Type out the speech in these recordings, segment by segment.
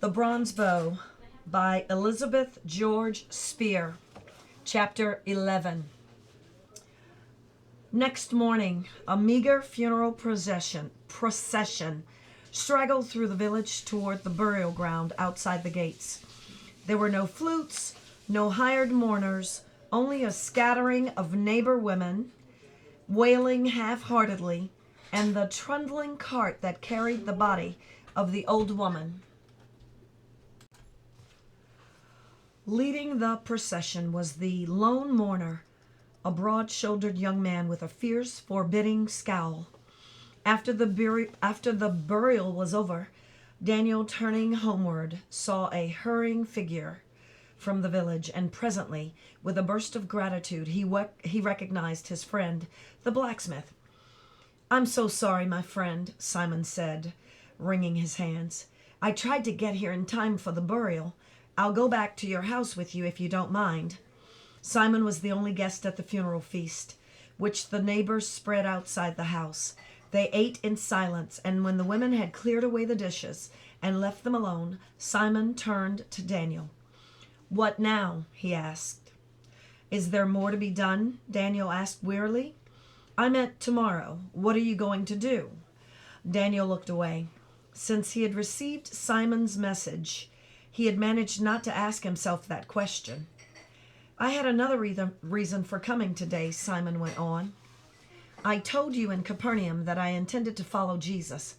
The Bronze Bow by Elizabeth George Speare, Chapter 11. Next morning, a meager funeral procession straggled through the village toward the burial ground outside the gates. There were no flutes, no hired mourners, only a scattering of neighbor women wailing half-heartedly, and the trundling cart that carried the body of the old woman. Leading the procession was the lone mourner, a broad-shouldered young man with a fierce, forbidding scowl. After the burial was over, Daniel, turning homeward, saw a hurrying figure from the village, and presently, with a burst of gratitude, he recognized his friend, the blacksmith. "I'm so sorry, my friend," Simon said, wringing his hands. "I tried to get here in time for the burial. I'll go back to your house with you if you don't mind." Simon was the only guest at the funeral feast, which the neighbors spread outside the house. They ate in silence, and when the women had cleared away the dishes and left them alone, Simon turned to Daniel. "What now?" he asked. "Is there more to be done?" Daniel asked wearily. "I meant tomorrow. What are you going to do?" Daniel looked away. Since he had received Simon's message, he had managed not to ask himself that question. "I had another reason for coming today," Simon went on. "I told you in Capernaum that I intended to follow Jesus,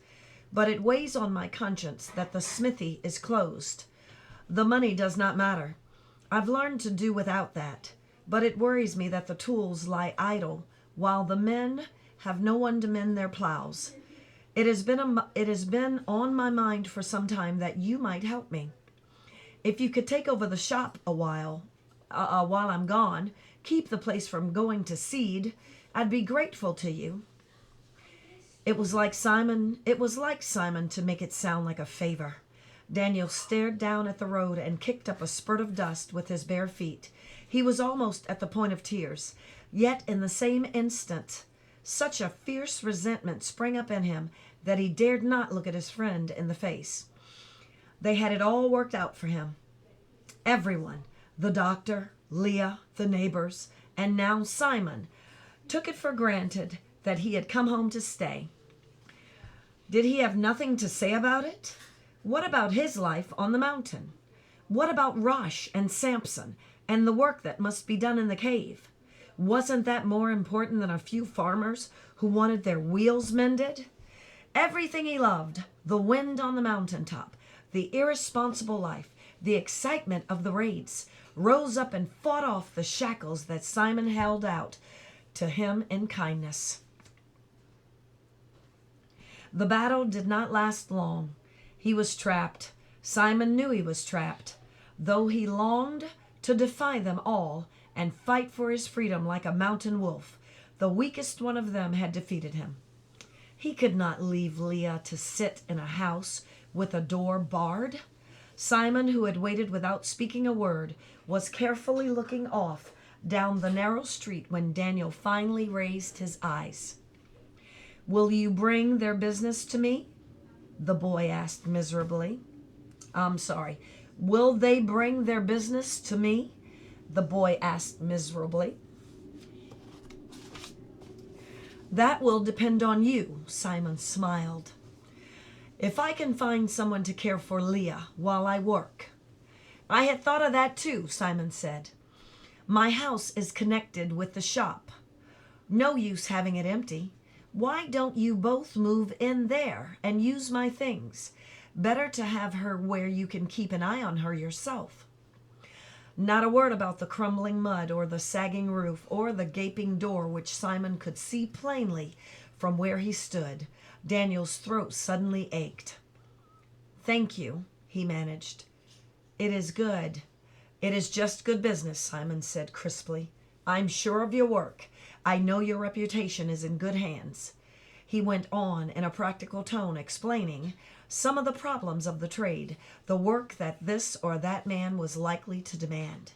but it weighs on my conscience that the smithy is closed. The money does not matter. I've learned to do without that, but it worries me that the tools lie idle while the men have no one to mend their plows. It has been on my mind for some time that you might help me. If you could take over the shop while I'm gone, keep the place from going to seed, I'd be grateful to you." It was like Simon to make it sound like a favor. Daniel stared down at the road and kicked up a spurt of dust with his bare feet. He was almost at the point of tears, yet in the same instant, such a fierce resentment sprang up in him that he dared not look at his friend in the face. They had it all worked out for him. Everyone, the doctor, Leah, the neighbors, and now Simon, took it for granted that he had come home to stay. Did he have nothing to say about it? What about his life on the mountain? What about Rosh and Samson and the work that must be done in the cave? Wasn't that more important than a few farmers who wanted their wheels mended? Everything he loved, the wind on the mountaintop, the irresponsible life, the excitement of the raids, rose up and fought off the shackles that Simon held out to him in kindness. The battle did not last long. He was trapped. Simon knew he was trapped, though he longed to defy them all and fight for his freedom like a mountain wolf. The weakest one of them had defeated him. He could not leave Leah to sit in a house with a door barred. Simon, who had waited without speaking a word, was carefully looking off down the narrow street when Daniel finally raised his eyes. "Will you bring their business to me?" the boy asked miserably. "Will they bring their business to me?" the boy asked miserably. "That will depend on you," Simon smiled. "If I can find someone to care for Leah while I work." "I had thought of that too," Simon said. "My house is connected with the shop. No use having it empty. Why don't you both move in there and use my things? Better to have her where you can keep an eye on her yourself." Not a word about the crumbling mud or the sagging roof or the gaping door which Simon could see plainly from where he stood. Daniel's throat suddenly ached. "Thank you," he managed. "It is good. It is just good business," Simon said crisply. "I'm sure of your work. I know your reputation is in good hands." He went on in a practical tone, explaining some of the problems of the trade, the work that this or that man was likely to demand.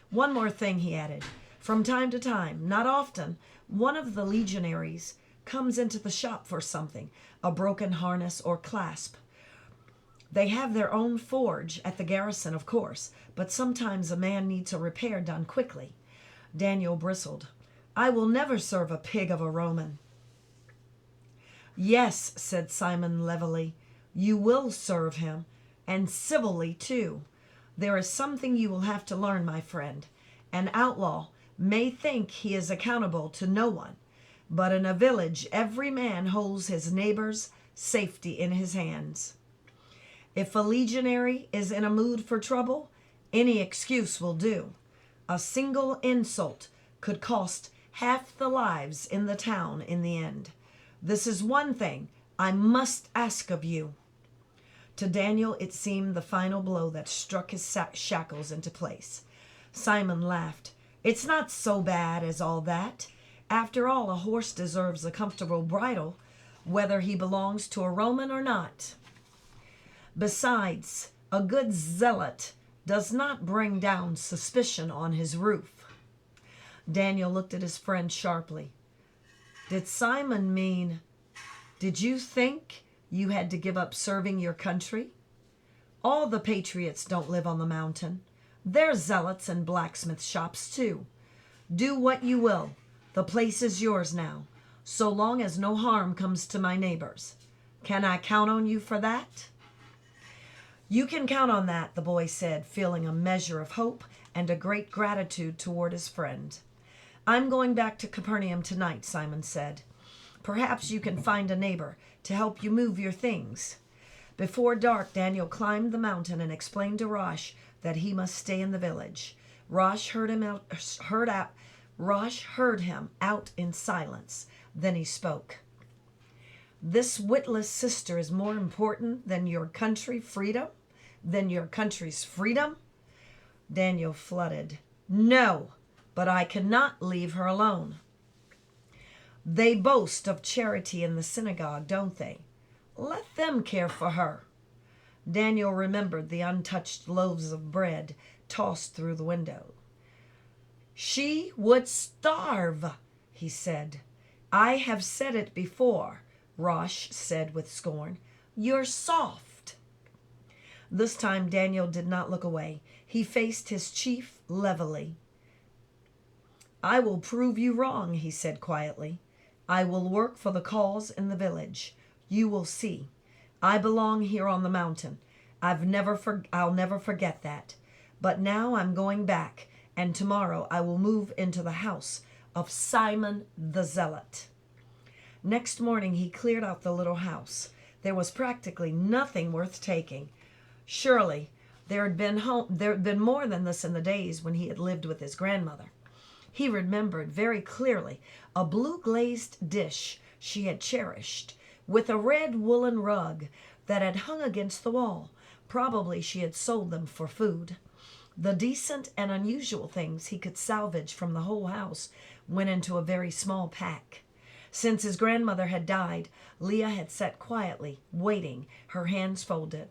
"One more thing," he added. "From time to time, not often, one of the legionaries comes into the shop for something, a broken harness or clasp. They have their own forge at the garrison, of course, but sometimes a man needs a repair done quickly. Daniel bristled. I will never serve a pig of a Roman. Yes, said Simon levelly, you will serve him, and civilly too. There is something you will have to learn, my friend. An outlaw may think he is accountable to no one, but in a village every man holds his neighbor's safety in his hands. If a legionary is in a mood for trouble, any excuse will do. A single insult could cost half the lives in the town in the end. This is one thing I must ask of you. To Daniel, it seemed the final blow that struck his shackles into place. Simon laughed. It's not so bad as all that. After all, a horse deserves a comfortable bridle, whether he belongs to a Roman or not. Besides, a good zealot does not bring down suspicion on his roof. Daniel looked at his friend sharply. Did Simon mean, did you think you had to give up serving your country? All the patriots don't live on the mountain. There's zealots and blacksmith shops too. Do what you will. The place is yours now, so long as no harm comes to my neighbors. Can I count on you for that? You can count on that, the boy said, feeling a measure of hope and a great gratitude toward his friend. I'm going back to Capernaum tonight, Simon said. Perhaps you can find a neighbor to help you move your things. Before dark, Daniel climbed the mountain and explained to Rosh that he must stay in the village. Rosh heard him out in silence. Then he spoke. This witless sister is more important than your country's freedom? Daniel flooded. No, but I cannot leave her alone. They boast of charity in the synagogue, don't they? Let them care for her. Daniel remembered the untouched loaves of bread tossed through the window. She would starve, he said. I have said it before, Rosh said with scorn. You're soft. This time Daniel did not look away. He faced his chief levelly. I will prove you wrong, he said quietly. I will work for the cause in the village. You will see. I belong here on the mountain. I'll never forget that. But now I'm going back, and tomorrow I will move into the house of Simon the Zealot. Next morning he cleared out the little house. There was practically nothing worth taking. Surely there had been more than this in the days when he had lived with his grandmother. He remembered very clearly a blue glazed dish she had cherished, with a red woolen rug that had hung against the wall. Probably she had sold them for food. The decent and unusual things he could salvage from the whole house went into a very small pack. Since his grandmother had died, Leah had sat quietly, waiting, her hands folded.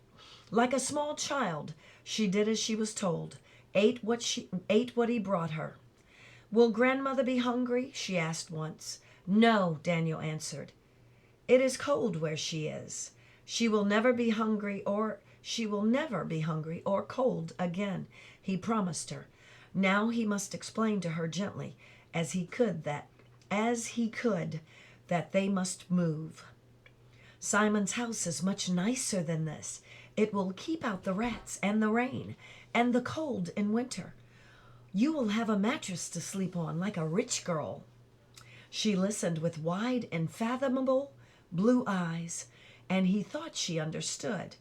Like a small child, she did as she was told, ate what he brought her. Will grandmother be hungry? She asked once. No, Daniel answered. It is cold where she is. She will never be hungry or cold again, he promised her. Now he must explain to her gently, as he could that they must move. Simon's house is much nicer than this. It will keep out the rats and the rain and the cold in winter. You will have a mattress to sleep on like a rich girl. She listened with wide and fathomable blue eyes, and he thought she understood.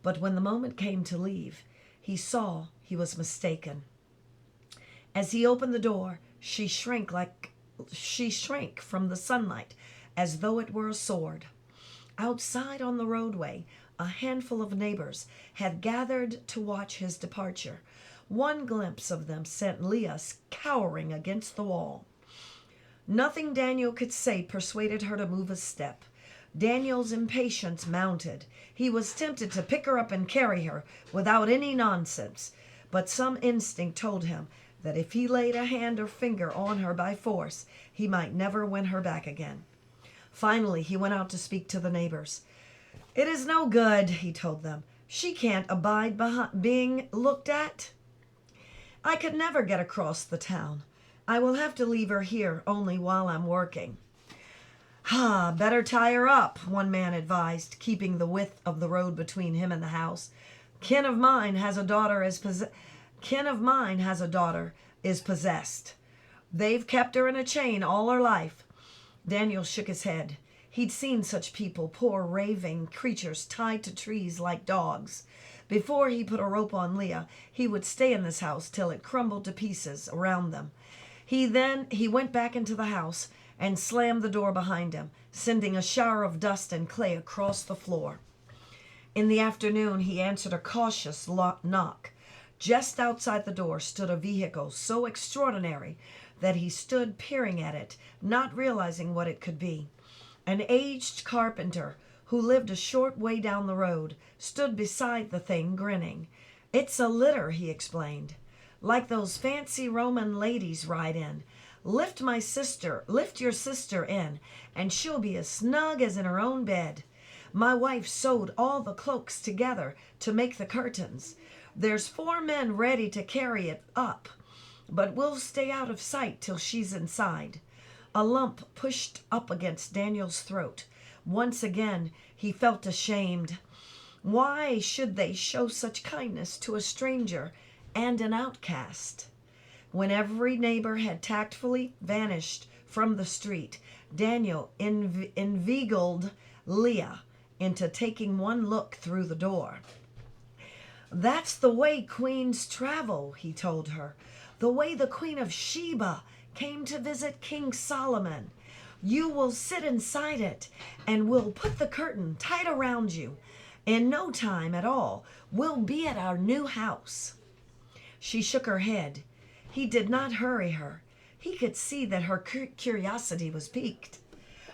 But when the moment came to leave, he saw he was mistaken. As he opened the door, she shrank from the sunlight as though it were a sword. Outside on the roadway, a handful of neighbors had gathered to watch his departure. One glimpse of them sent Leah cowering against the wall. Nothing Daniel could say persuaded her to move a step. Daniel's impatience mounted. He was tempted to pick her up and carry her without any nonsense, but some instinct told him that if he laid a hand or finger on her by force, he might never win her back again. Finally, he went out to speak to the neighbors. It is no good, he told them. She can't abide being looked at. I could never get across the town. I will have to leave her here only while I'm working. Better tie her up, one man advised, keeping the width of the road between him and the house. Kin of mine has a daughter is possessed. They've kept her in a chain all her life. Daniel shook his head. He'd seen such people, poor raving creatures tied to trees like dogs. Before he put a rope on Leah, he would stay in this house till it crumbled to pieces around them. He went back into the house and slammed the door behind him, sending a shower of dust and clay across the floor. In the afternoon, he answered a cautious knock. Just outside the door stood a vehicle so extraordinary that he stood peering at it, not realizing what it could be. An aged carpenter who lived a short way down the road stood beside the thing, grinning. "It's a litter," he explained, "like those fancy Roman ladies ride in. Lift your sister in, and she'll be as snug as in her own bed. My wife sewed all the cloaks together to make the curtains. There's 4 men ready to carry it up, but we'll stay out of sight till she's inside." A lump pushed up against Daniel's throat. Once again he felt ashamed. Why should they show such kindness to a stranger and an outcast? When every neighbor had tactfully vanished from the street, Daniel inveigled Leah into taking one look through the door. "That's the way queens travel," he told her. "The way the Queen of Sheba came to visit King Solomon. You will sit inside it, and we'll put the curtain tight around you. In no time at all, we'll be at our new house." She shook her head. He did not hurry her. He could see that her curiosity was piqued.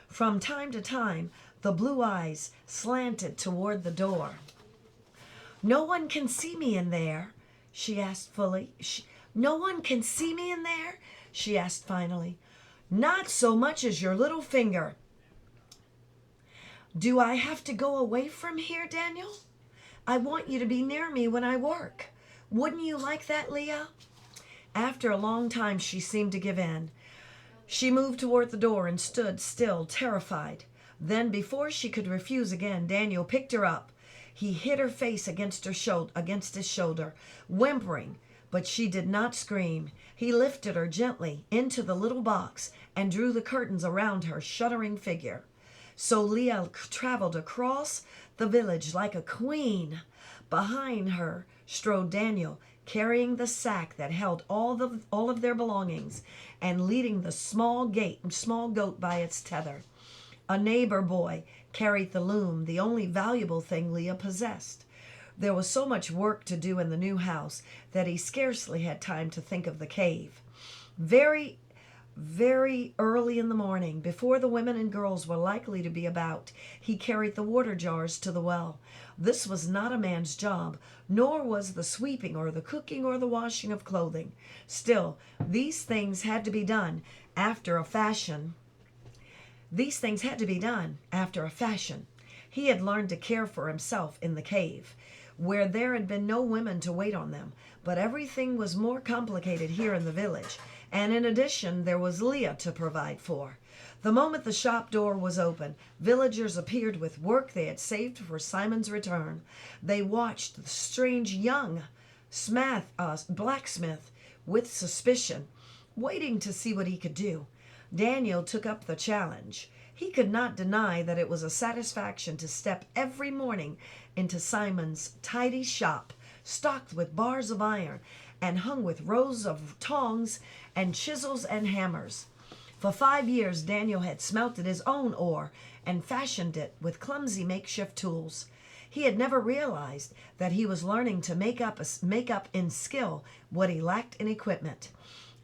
From time to time, the blue eyes slanted toward the door. "No one can see me in there?" she asked fully. "No one can see me in there?" she asked finally. "Not so much as your little finger." "Do I have to go away from here, Daniel? I want you to be near me when I work. Wouldn't you like that, Leah?" After a long time she seemed to give in. She moved toward the door and stood still, terrified. Then, before she could refuse again, Daniel picked her up. He hid her face against his shoulder, whimpering, but she did not scream. He lifted her gently into the little box and drew the curtains around her shuddering figure. So Leah traveled across the village like a queen. Behind her strode Daniel, carrying the sack that held all of their belongings and leading the small goat by its tether. A neighbor boy carried the loom, the only valuable thing Leah possessed. There was so much work to do in the new house that he scarcely had time to think of the cave. Very, very early in the morning, before the women and girls were likely to be about, he carried the water jars to the well. This was not a man's job, nor was the sweeping or the cooking or the washing of clothing. Still, these things had to be done after a fashion. He had learned to care for himself in the cave, where there had been no women to wait on them, but everything was more complicated here in the village, and in addition there was Leah to provide for. The moment the shop door was open, villagers appeared with work they had saved for Simon's return. They watched the strange young blacksmith with suspicion, waiting to see what he could do. Daniel took up the challenge. He could not deny that it was a satisfaction to step every morning into Simon's tidy shop, stocked with bars of iron and hung with rows of tongs and chisels and hammers. For 5 years Daniel had smelted his own ore and fashioned it with clumsy makeshift tools. He had never realized that he was learning to make up in skill what he lacked in equipment.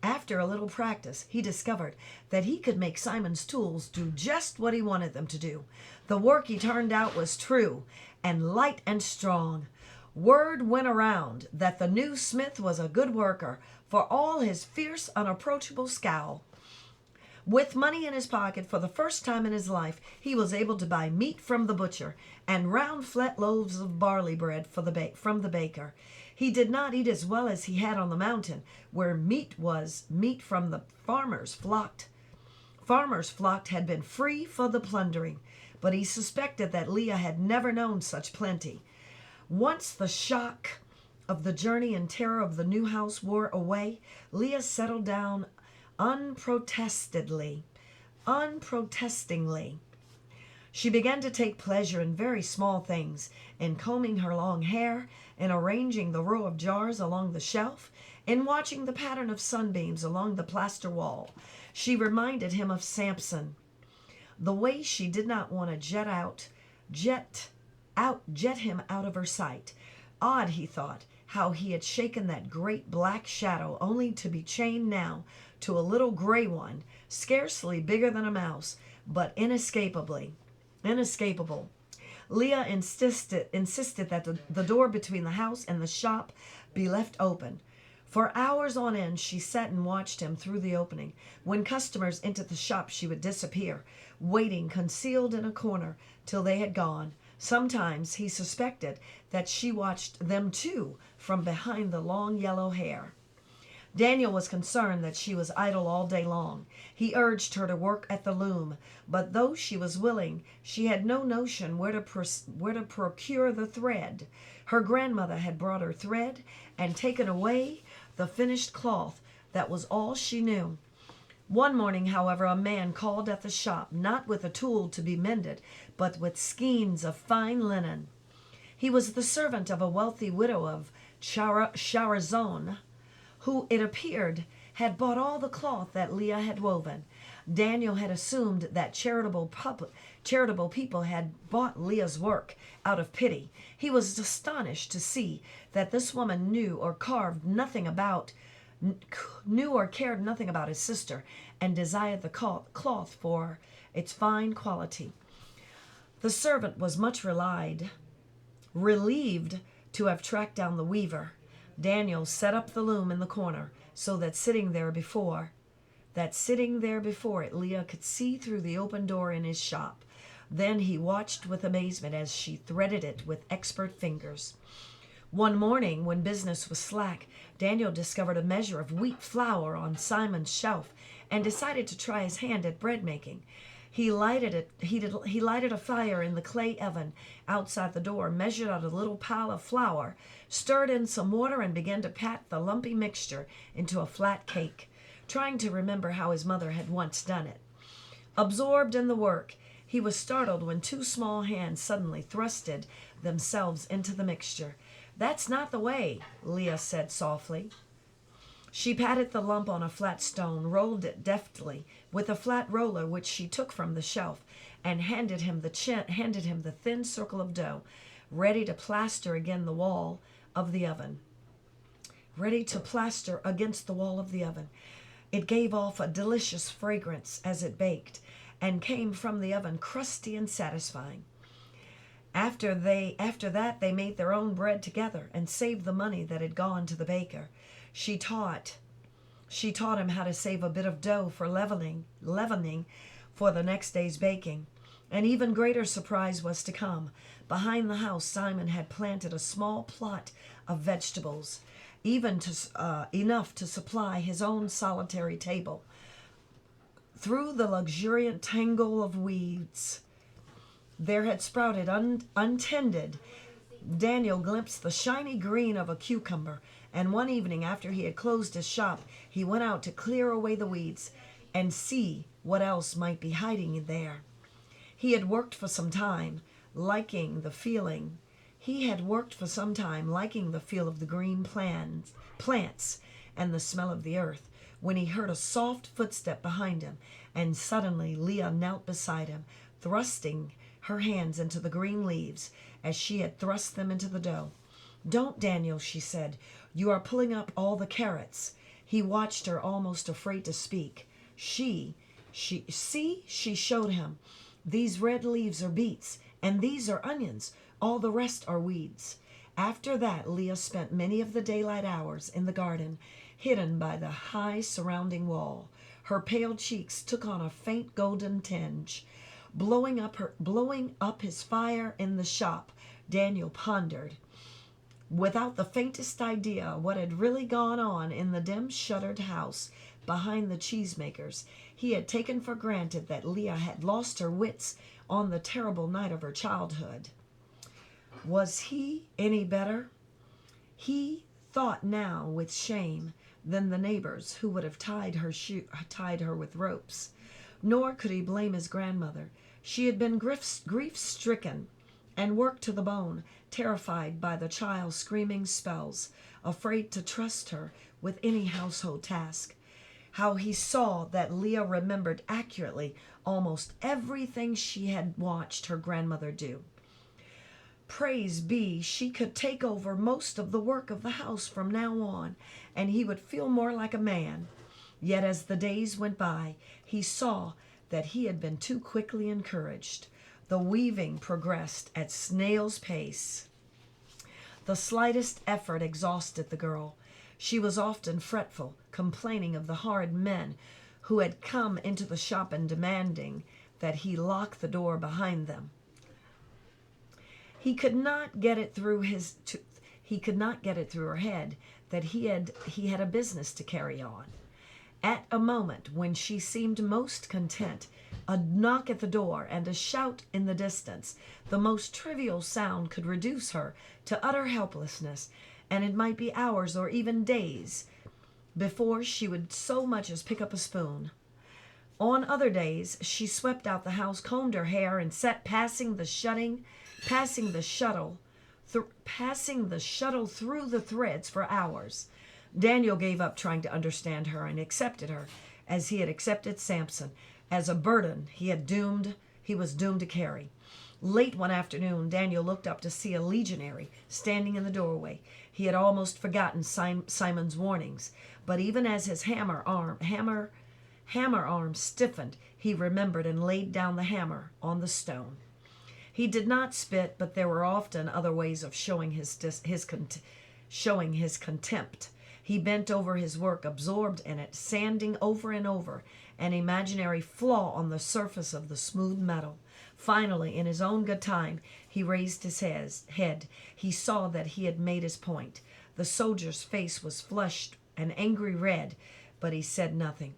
After a little practice, he discovered that he could make Simon's tools do just what he wanted them to do. The work he turned out was true and light and strong. Word went around that the new smith was a good worker, for all his fierce, unapproachable scowl. With money in his pocket, for the first time in his life, he was able to buy meat from the butcher and round flat loaves of barley bread from the baker. He did not eat as well as he had on the mountain, where meat from the farmers flocked. Farmers flocked had been free for the plundering, but he suspected that Leah had never known such plenty. Once the shock of the journey and terror of the new house wore away, Leah settled down unprotestedly. Unprotestingly. She began to take pleasure in very small things, in combing her long hair, in arranging the row of jars along the shelf, in watching the pattern of sunbeams along the plaster wall. She reminded him of Samson. The way she did not want to jet him out of her sight. Odd, he thought, how he had shaken that great black shadow only to be chained now to a little gray one, scarcely bigger than a mouse, but inescapable. Leah insisted that the door between the house and the shop be left open. For hours on end she sat and watched him through the opening. When customers entered the shop she would disappear, waiting concealed in a corner till they had gone. Sometimes he suspected that she watched them too from behind the long yellow hair. Daniel was concerned that she was idle all day long. He urged her to work at the loom, but though she was willing, she had no notion where to procure the thread. Her grandmother had brought her thread and taken away the finished cloth. That was all she knew. One morning, however, a man called at the shop, not with a tool to be mended, but with skeins of fine linen. He was the servant of a wealthy widow of Charazon, who, it appeared, had bought all the cloth that Leah had woven. Daniel had assumed that charitable people had bought Leah's work out of pity. He was astonished to see that this woman knew or cared nothing about his sister, and desired the cloth for its fine quality. The servant was much relieved to have tracked down the weaver. Daniel set up the loom in the corner, so that sitting there before it, Leah could see through the open door in his shop. Then he watched with amazement as she threaded it with expert fingers. One morning, when business was slack, Daniel discovered a measure of wheat flour on Simon's shelf and decided to try his hand at bread making. He lighted a fire in the clay oven outside the door, measured out a little pile of flour, stirred in some water, and began to pat the lumpy mixture into a flat cake, trying to remember how his mother had once done it. Absorbed in the work, he was startled when two small hands suddenly thrusted themselves into the mixture. "That's not the way," Leah said softly. She patted the lump on a flat stone, rolled it deftly with a flat roller which she took from the shelf, and handed him the thin circle of dough, ready to plaster against the wall of the oven. It gave off a delicious fragrance as it baked, and came from the oven crusty and satisfying. After that they made their own bread together and saved the money that had gone to the baker. She taught him how to save a bit of dough for leavening for the next day's baking. An even greater surprise was to come. Behind the house, Simon had planted a small plot of vegetables, enough to supply his own solitary table. Through the luxuriant tangle of weeds there had sprouted untended, Daniel glimpsed the shiny green of a cucumber, and one evening after he had closed his shop, he went out to clear away the weeds and see what else might be hiding there. He had worked for some time, liking the feel of the green plants and the smell of the earth, when he heard a soft footstep behind him, and suddenly Leah knelt beside him, thrusting her hands into the green leaves as she had thrust them into the dough. "Don't, Daniel," she said. "You are pulling up all the carrots." He watched her, almost afraid to speak. She showed him. "These red leaves are beets, and these are onions. All the rest are weeds." After that, Leah spent many of the daylight hours in the garden, hidden by the high surrounding wall. Her pale cheeks took on a faint golden tinge. Blowing up his fire in the shop, Daniel pondered, without the faintest idea what had really gone on in the dim shuttered house behind the cheesemakers. He had taken for granted that Leah had lost her wits on the terrible night of her childhood. Was he any better? He thought now with shame than the neighbors who would have tied her with ropes. Nor could he blame his grandmother. She had been grief-stricken and worked to the bone, terrified by the child's screaming spells, afraid to trust her with any household task. How he saw that Leah remembered accurately almost everything she had watched her grandmother do. Praise be, she could take over most of the work of the house from now on, and he would feel more like a man. Yet as the days went by, he saw that he had been too quickly encouraged. The weaving progressed at snail's pace. The slightest effort exhausted the girl. She was often fretful, complaining of the horrid men who had come into the shop and demanding that he lock the door behind them. He could not get it through her head that he had a business to carry on. At a moment when she seemed most content, a knock at the door and a shout in the distance, the most trivial sound could reduce her to utter helplessness, and it might be hours or even days before she would so much as pick up a spoon. On other days, she swept out the house, combed her hair, and sat passing the shuttle through the threads for hours. Daniel gave up trying to understand her and accepted her, as he had accepted Samson, as a burden he was doomed to carry. Late one afternoon, Daniel looked up to see a legionary standing in the doorway. He had almost forgotten Simon's warnings, but even as his hammer arm stiffened, he remembered and laid down the hammer on the stone. He did not spit, but there were often other ways of showing his contempt. He bent over his work, absorbed in it, sanding over and over an imaginary flaw on the surface of the smooth metal. Finally, in his own good time, he raised his head. He saw that he had made his point. The soldier's face was flushed an angry red, but he said nothing.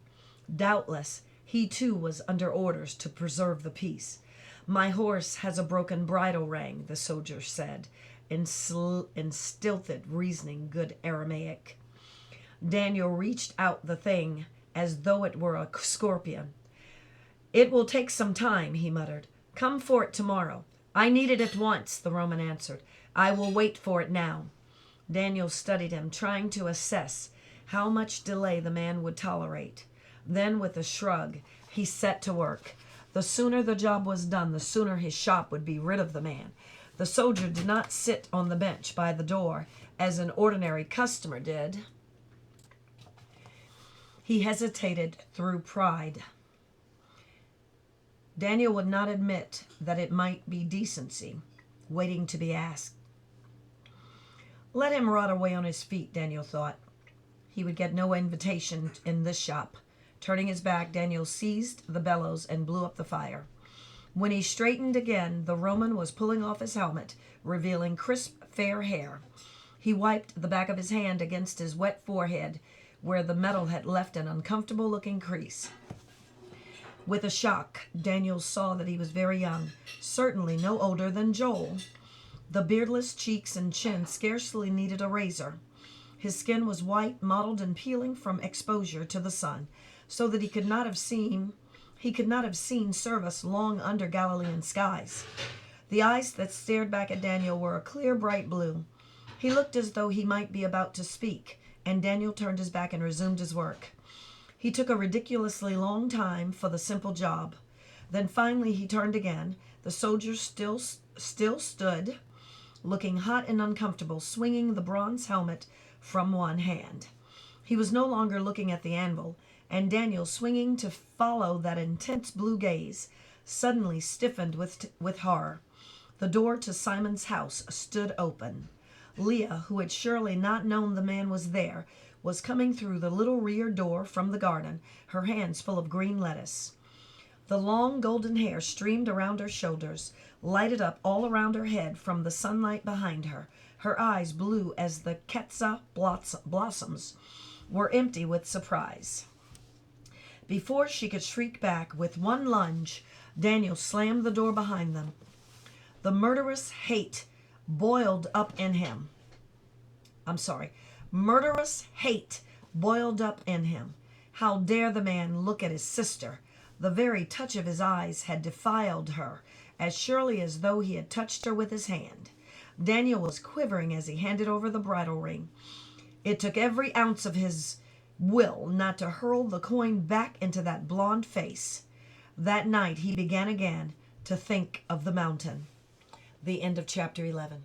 Doubtless, he too was under orders to preserve the peace. "My horse has a broken bridle ring," the soldier said, in stilted, reasoning good Aramaic. Daniel reached out the thing as though it were a scorpion. "It will take some time," he muttered. "Come for it tomorrow." "I need it at once," the Roman answered. "I will wait for it now." Daniel studied him, trying to assess how much delay the man would tolerate. Then, with a shrug, he set to work. The sooner the job was done, the sooner his shop would be rid of the man. The soldier did not sit on the bench by the door as an ordinary customer did. He hesitated through pride. Daniel would not admit that it might be decency, waiting to be asked. Let him rot away on his feet, Daniel thought. He would get no invitation in this shop. Turning his back, Daniel seized the bellows and blew up the fire. When he straightened again, the Roman was pulling off his helmet, revealing crisp, fair hair. He wiped the back of his hand against his wet forehead, where the metal had left an uncomfortable-looking crease. With a shock, Daniel saw that he was very young, certainly no older than Joel. The beardless cheeks and chin scarcely needed a razor. His skin was white, mottled and peeling from exposure to the sun, so that he could not have seen service long under Galilean skies. The eyes that stared back at Daniel were a clear, bright blue. He looked as though he might be about to speak, and Daniel turned his back and resumed his work. He took a ridiculously long time for the simple job. Then finally he turned again. The soldier still stood, looking hot and uncomfortable, swinging the bronze helmet from one hand. He was no longer looking at the anvil, and Daniel, swinging to follow that intense blue gaze, suddenly stiffened with horror. The door to Simon's house stood open. Leah, who had surely not known the man was there, was coming through the little rear door from the garden, her hands full of green lettuce. The long golden hair streamed around her shoulders, lighted up all around her head from the sunlight behind her. Her eyes, blue as the quetzal blossoms, were empty with surprise. Before she could shriek back, with one lunge, Daniel slammed the door behind them. The murderous hate boiled up in him. Murderous hate boiled up in him. How dare the man look at his sister? The very touch of his eyes had defiled her, as surely as though he had touched her with his hand. Daniel was quivering as he handed over the bridle ring. It took every ounce of his will not to hurl the coin back into that blonde face. That night he began again to think of the mountain. The end of chapter 11.